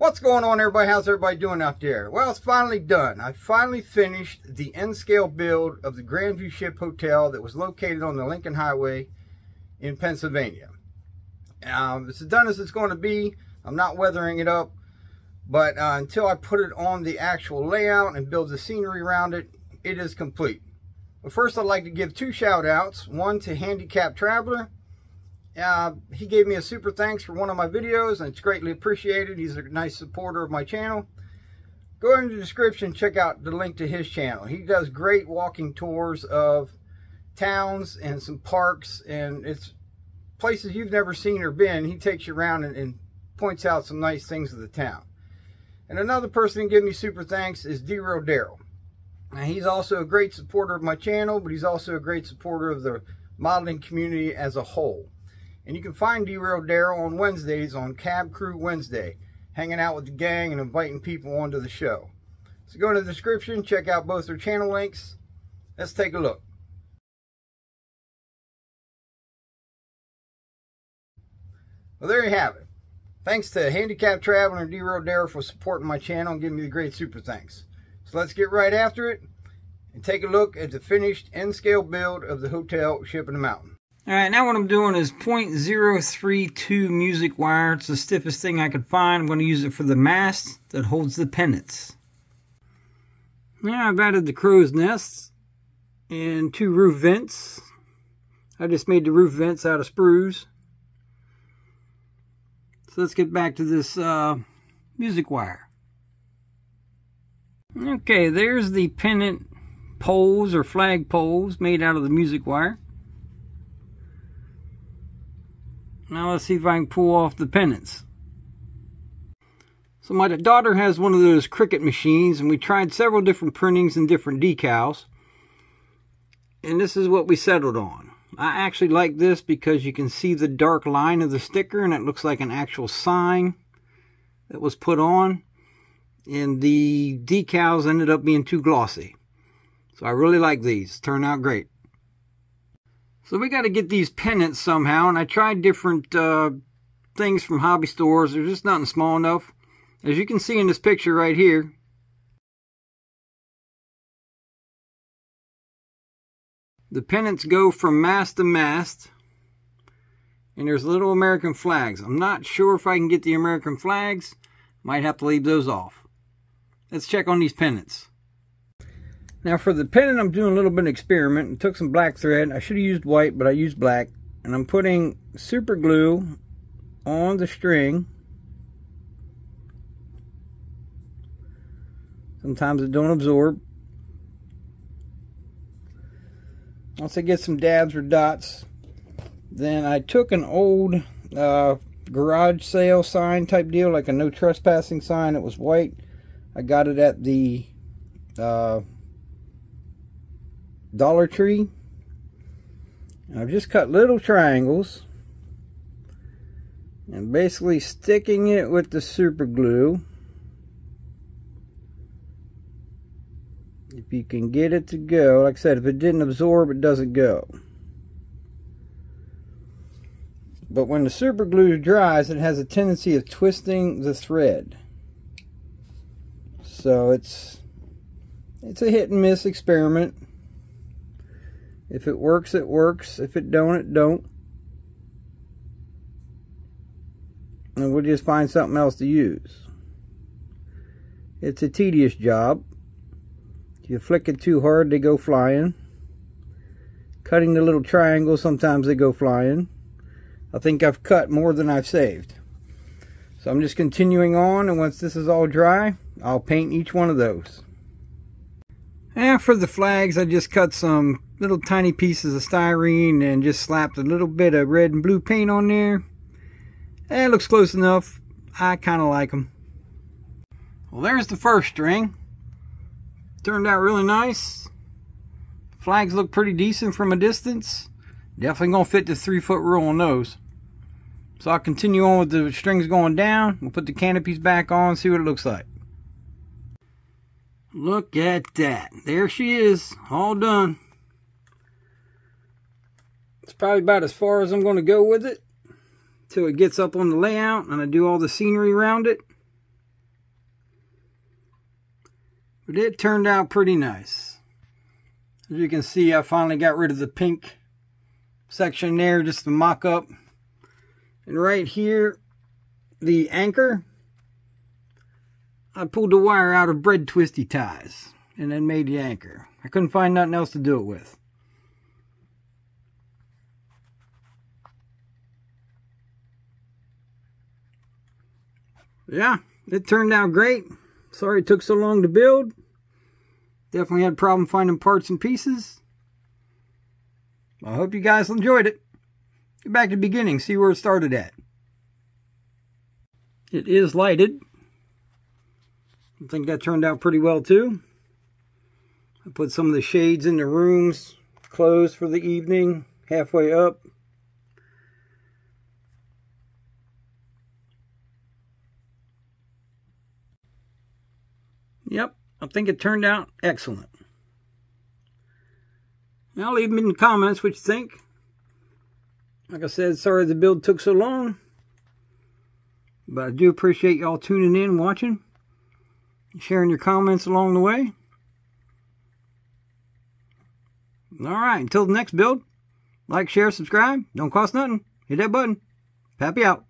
What's going on, everybody? How's everybody doing out there? Well, it's finally done. I finally finished the N-scale build of the Grandview Ship Hotel that was located on the Lincoln Highway in Pennsylvania. It's as done as it's going to be. I'm not weathering it up, but until I put it on the actual layout and build the scenery around it, it is complete. But first, I'd like to give two shout outs. One to Handicapped Traveler. He gave me a super thanks for one of my videos, and it's greatly appreciated. He's a nice supporter of my channel. Go in the description, check out the link to his channel. He does great walking tours of towns and some parks, and it's places you've never seen or been. He takes you around and points out some nice things of the town. And another person who gave me super thanks is Derail Darrell. Now, he's also a great supporter of my channel, but he's also a great supporter of the modeling community as a whole. And you can find Derail Darrell on Wednesdays on Cab Crew Wednesday, hanging out with the gang and inviting people onto the show. So go in the description, check out both their channel links. Let's take a look. Well, there you have it. Thanks to Handicapped Traveler and Derail Darrell for supporting my channel and giving me the great super thanks. So let's get right after it and take a look at the finished N-scale build of the hotel Ship in the Mountain. Alright, now what I'm doing is 0.032 music wire. It's the stiffest thing I could find. I'm going to use it for the mast that holds the pennants. Now I've added the crow's nests and 2 roof vents. I just made the roof vents out of sprues. So let's get back to this music wire. Okay, there's the pennant poles or flag poles made out of the music wire. Now let's see if I can pull off the pennants. So my daughter has one of those Cricut machines, and we tried several different printings and different decals. And this is what we settled on. I actually like this because you can see the dark line of the sticker, and it looks like an actual sign that was put on. And the decals ended up being too glossy. So I really like these. Turned out great. So we got to get these pennants somehow, and I tried different things from hobby stores. There's just nothing small enough. As you can see in this picture right here, the pennants go from mast to mast, and there's little American flags. I'm not sure if I can get the American flags. Might have to leave those off. Let's check on these pennants. Now for the pennant, I'm doing a little bit of experiment. I took some black thread. I should have used white, but I used black. And I'm putting super glue on the string. Sometimes it don't absorb. Once I get some dabs or dots, then I took an old garage sale sign type deal, like a no trespassing sign. It was white. I got it at the Dollar Tree. I've just cut little triangles and basically sticking it with the super glue. If you can get it to go, like I said, if it didn't absorb, it doesn't go. But when the super glue dries, it has a tendency of twisting the thread. So it's a hit and miss experiment. If it works, it works. If it don't, it don't. And we'll just find something else to use. It's a tedious job. If you flick it too hard, they go flying. Cutting the little triangles, sometimes they go flying. I think I've cut more than I've saved. So I'm just continuing on, and once this is all dry, I'll paint each one of those. And for the flags, I just cut some little tiny pieces of styrene and just slapped a little bit of red and blue paint on there. And it looks close enough. I kind of like them. Well, there's the first string. Turned out really nice. Flags look pretty decent from a distance. Definitely going to fit the 3-foot rule on those. So I'll continue on with the strings going down. We'll put the canopies back on, see what it looks like. Look at that. There she is, all done. It's probably about as far as I'm going to go with it till it gets up on the layout and I do all the scenery around it. But it turned out pretty nice. As you can see, I finally got rid of the pink section there, just to mock up. And right here, the anchor, I pulled the wire out of bread twisty ties and then made the anchor. I couldn't find nothing else to do it with. Yeah, it turned out great. Sorry it took so long to build. Definitely had a problem finding parts and pieces. I hope you guys enjoyed it. Get back to the beginning, see where it started at. It is lighted. I think that turned out pretty well too. I put some of the shades in the rooms, closed for the evening, halfway up. Yep, I think it turned out excellent. Now leave me in the comments what you think. Like I said, sorry the build took so long. But I do appreciate y'all tuning in, watching, sharing your comments along the way. Alright, until the next build, like, share, subscribe. Don't cost nothing. Hit that button. Pappy out.